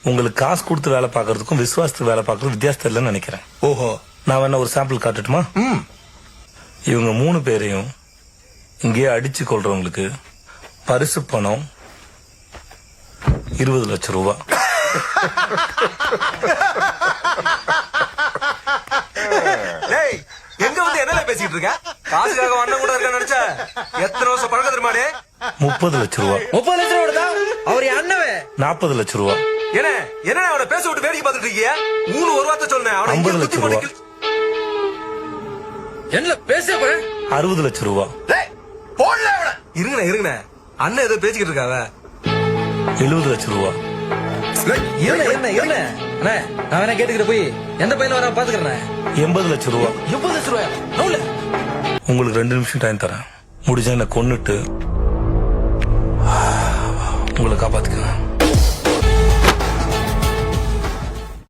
உங்களுக்கு காசு கொடுத்து வேலை பார்க்கறதுக்கும் விசுவாசத்துக்கு வேலை பார்க்கறதுக்கும் வித்தியாசம் இல்லைன்னு நினைக்கிறேன். ஓஹோ. நான் வேணா ஒரு சாம்பிள் காட்டட்டுமா? இவங்க 3 பேரையும் இங்கேயே அடிச்சு கொள்றவங்களுக்கு பரிசு பணம் 20 லட்சம் ரூபாய். எங்க வந்து என்ன பேசிட்டு இருக்க? காசுக்காக அண்ணன் கூட இருக்க நினைச்ச எத்தனை வருஷம் பழக்கம் தெரியுமாடே? 30 லட்சம் ரூபாய். 30 லட்சம் ரூபாய் தான் அவர் அண்ணவே. 40 லட்சம் ரூபாய். என்ன அவனை பேச விட்டு வேடிக்கை பார்த்துட்டு இருக்கீங்க? ஒரு வார்த்தை சொன்னேன். 50 லட்சம் ரூபாய். என்ன பேச போறேன்? 60 லட்சம் ரூபாய். இருங்கண்ணே அண்ணன் ஏதோ பேசிக்கிட்டு இருக்காவ. 70 லட்சம் ரூபாய். என்ன நான் வேணா கேட்டுக்கிட்டு போய் எந்த பையன் வர பாத்துக்கிறேன். 80 லட்சம் ரூபாய். 80 லட்சம் ரூபாயா? உங்களுக்கு 2 நிமிஷம் டைம் தரேன். முடிஞ்சா என்ன கொன்னுட்டு உங்களை காப்பாத்துக்கிறேன்.